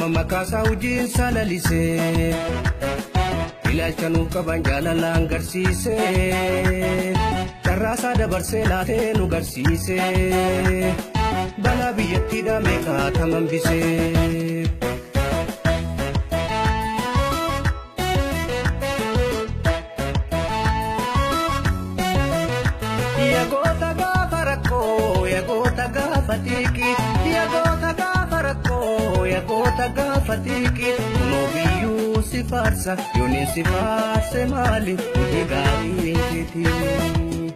Mama kasa ujin salalise ilaalcha nu qaban jaalalaan garsiise carraasaa dabarsee laatee nu garsiise balaa biyyattiidhaa meeqaa tamambisee. Yagoota gaafa rakkoo yagoota gaafa tiiki yagoota gaafa rakkoo yagoota gaafa tiiki kunoo biyyuu si faarsa yooniin si faarse maali hojii gaarii keetii.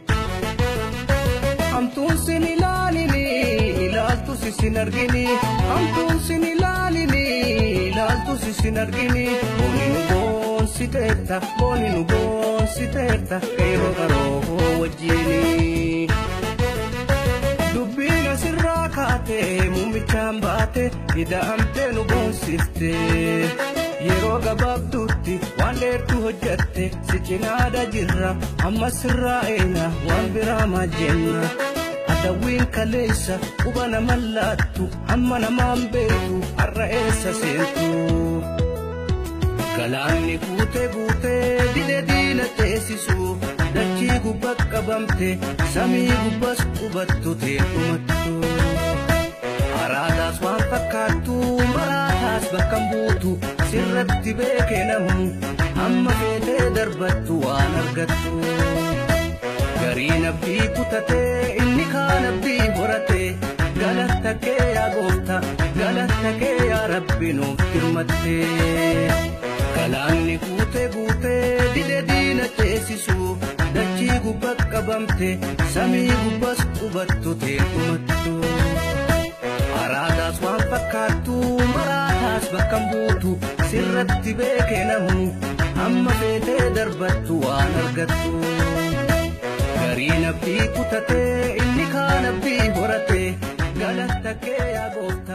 Hamtuun sin ilaalini ilaaltu si sin argini hamtuun sin ilaalini ilaaltu si sin argini booni nu boonsiteetta booni nu boonsiteetta qeerroo qaroo wajjini. Dubbiin asirraa kaatee muumichaan baate hidhaamtee nu boonsifte yeroo gabaabduutti waan dheertuu hojjatte si cinaadha jirra amma sirraa eena waan biraa maal jenna. Adawwiin kaleessa quba naman laattu amma namaan beeku har'a eessa seentu. Galaanni guutee guutee didee diina teessisu dachii gubbaa qabamte samii gubbaas qubattu teekumattu. Araadaas waan fakkaattu maraataas bakka buutu sirratti beekee namu amma feetee darbattu waan argattu. Gariin abdii kutatee inni kaan abdii horatee galata kee yaa goofta galata kee yaa rabbi nuuf hirmattee. Galaanni guutee guutee didee diina teessisu dachii gubbaa qabamte samii gubbaas qubattu teekumattu. Araadaas waan fakkaattu maraataas bakka buutu sirratti beekee namu amma feetee darbattu waan argattu. Gariin abdii kutatee inni kaan abdii horatee galata kee yaa goofta.